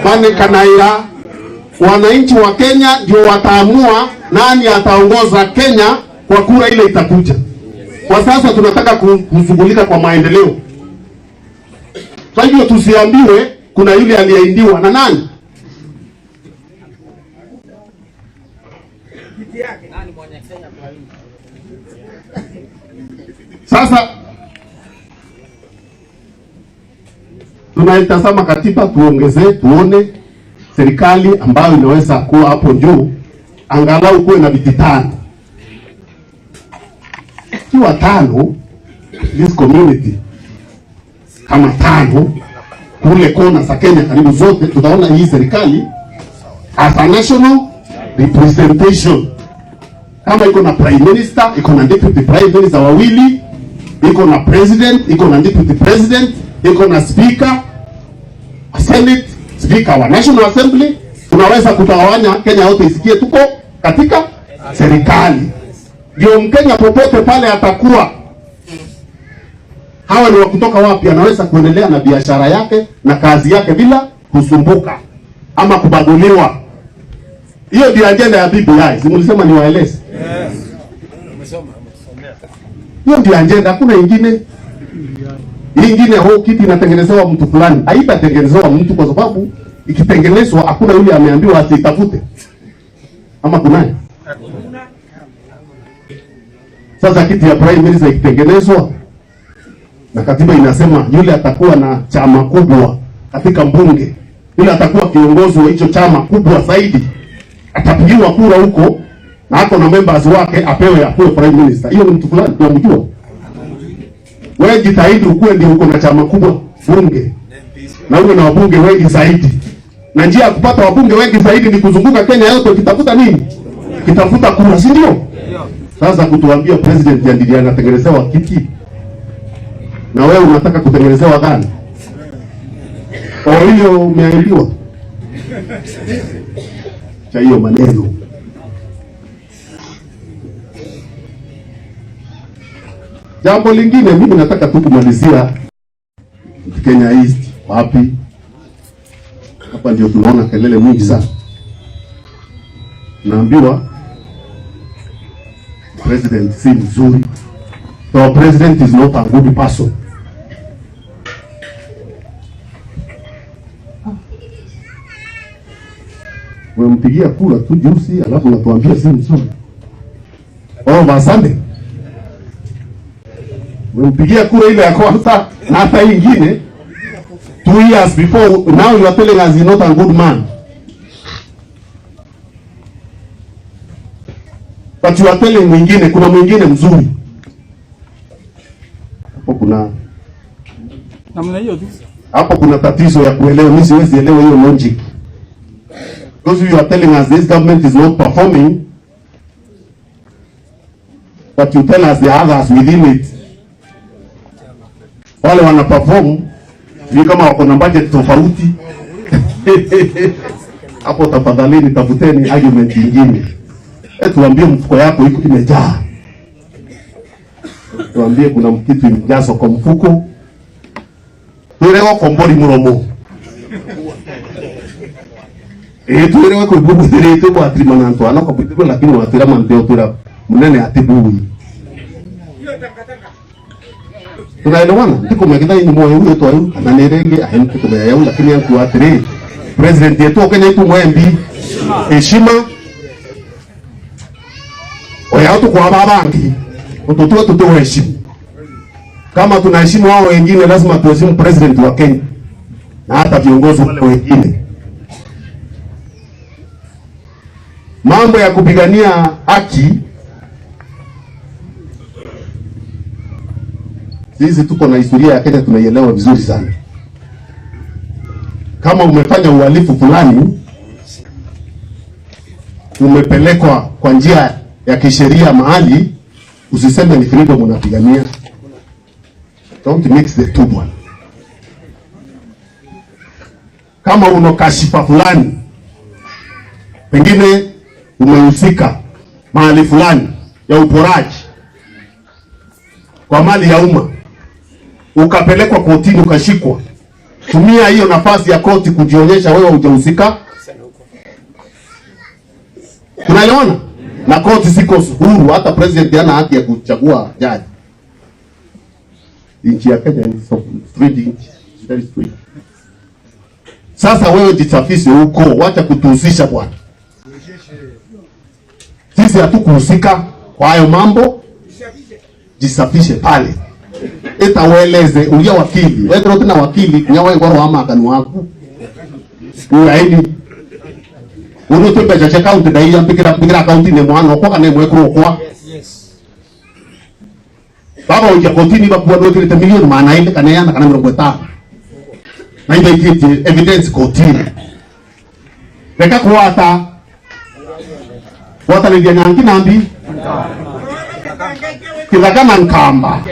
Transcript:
Mane Kanaira, wananchi wa Kenya ndio wataamua nani ataongoza Kenya kwa kura ile itakuja. Kwa sasa tunataka kushughulika kwa maendeleo. Kwa hivyo tusiambiwe kuna yule aliyeahidiwa na nani. Sasa tunaitazama katiba, tuone serikali ambayo inaweza kuwa hapo juu, angalau kuwe na viti 5. Kiwa 5, this community kama 5 kule kona za Kenya karibu zote, tutaona hii serikali as a national representation. Kama iko na prime minister, iko na deputy prime minister wawili, iko na president, iko na deputy president, iko na speaker Senate, speaker wa National Assembly, tunaweza kutawanya Kenya yote isikie tuko katika serikali. Ndio Mkenya popote pale atakuwa, hawa ni wa kutoka wapi, anaweza kuendelea na biashara yake na kazi yake bila kusumbuka ama kubaguliwa. Hiyo ndio agenda ya BBI. Simulisema ni waeleze. Yes. Hiyo ndio agenda, hakuna ingine. Ingine ho kiti inatengenezewa mtu fulani. Haitatengenezewa mtu kwa sababu ikitengenezwa hakuna yule ameambiwa asitafute. Ama kunaye? Sasa kiti ya prime minister ikitengenezwa na katiba inasema yule atakuwa na chama kubwa katika mbunge, yule atakuwa kiongozi wa hicho chama kubwa zaidi, atapigiwa kura huko na hako na members wake apewe prime minister. Hiyo ni mtu fulani tunamjua. Wewe jitahidi ukuwe ndio uko na chama kubwa bunge, na uwe na wabunge wengi zaidi. Na njia ya kupata wabunge wengi zaidi ni kuzunguka Kenya yote ukitafuta nini? Kitafuta kura, si ndio? Sasa kutuambia president ndiye anatengenezewa kiti, na wewe unataka kutengenezewa gani? Kwa hiyo umeambiwa cha hiyo maneno. Jambo lingine mimi nataka tu kumalizia Kenya East wapi? Hapa ndio tunaona kelele mingi sana. Naambiwa president si mzuri. The president is not a good person. Wempigia kura tu juzi alafu unatuambia si mzuri. Basande. Wempigia kura ile ya kwanza na hata ingine 2 years before, now you are telling us he's not a good man. But you are telling mwingine kuna mwingine mzuri. Hapo kuna namna hiyo tu. Hapo kuna tatizo ya kuelewa, mimi siwezi elewa hiyo logic. Because you are telling us this government is not performing, but you tell us the others within it wale wana perform, ni kama wako na budget tofauti. Hapo tafadhali tafuteni argument nyingine. Tuambie mfuko yako iko imejaa. Tuambie kuna kitu imejazo kwa mfuko. Tuelewa kombori muromo. Tuelewa kwa bubu direito kwa trimananto ana kwa bubu lakini watira manteo tura munene atibu. Tunaelewana? Ndiko mekidai ni moyo huyo tu na nerenge ahemtu kwa yao lakini yangu atire. President yetu Kenya yetu mwembi heshima. Oya tu kwa babangi. Utotoa tutoe heshima. Kama tunaheshimu wao wengine lazima tuheshimu president wa Kenya na hata viongozi wale wengine. Mambo ya kupigania haki, sisi tuko na historia ya Kenya tunaielewa vizuri sana. Kama umefanya uhalifu fulani, umepelekwa kwa njia ya kisheria mahali, usiseme ni freedom unapigania. Don't mix the two one. Kama unokashifa fulani, pengine umehusika mahali fulani ya uporaji kwa mali ya umma, ukapelekwa kotini ukashikwa, Tumia hiyo nafasi ya koti kujionyesha wewe hujahusika. Unaelewana? Na koti siko huru, hata president hana haki ya kuchagua jaji. Nchi ya Kenya ni free, very free. Sasa wewe jisafishe huko, wacha kutuhusisha bwana. Sisi hatukuhusika kwa hayo mambo. Jisafishe pale. Etaweleze ulia wakili. Wewe tena wakili nyawe ngoro ama kanu wako. Uraidi. Uno tembe cha account dai ya pikira account ne mwana kwa kana mwekro kwa. Baba unja continue ba kwa 2 milioni maana ile kana yana kana 50. Na ile kiti evidence continue. Beka kuata. Wata ni nyangi nambi. Kila kama nkamba.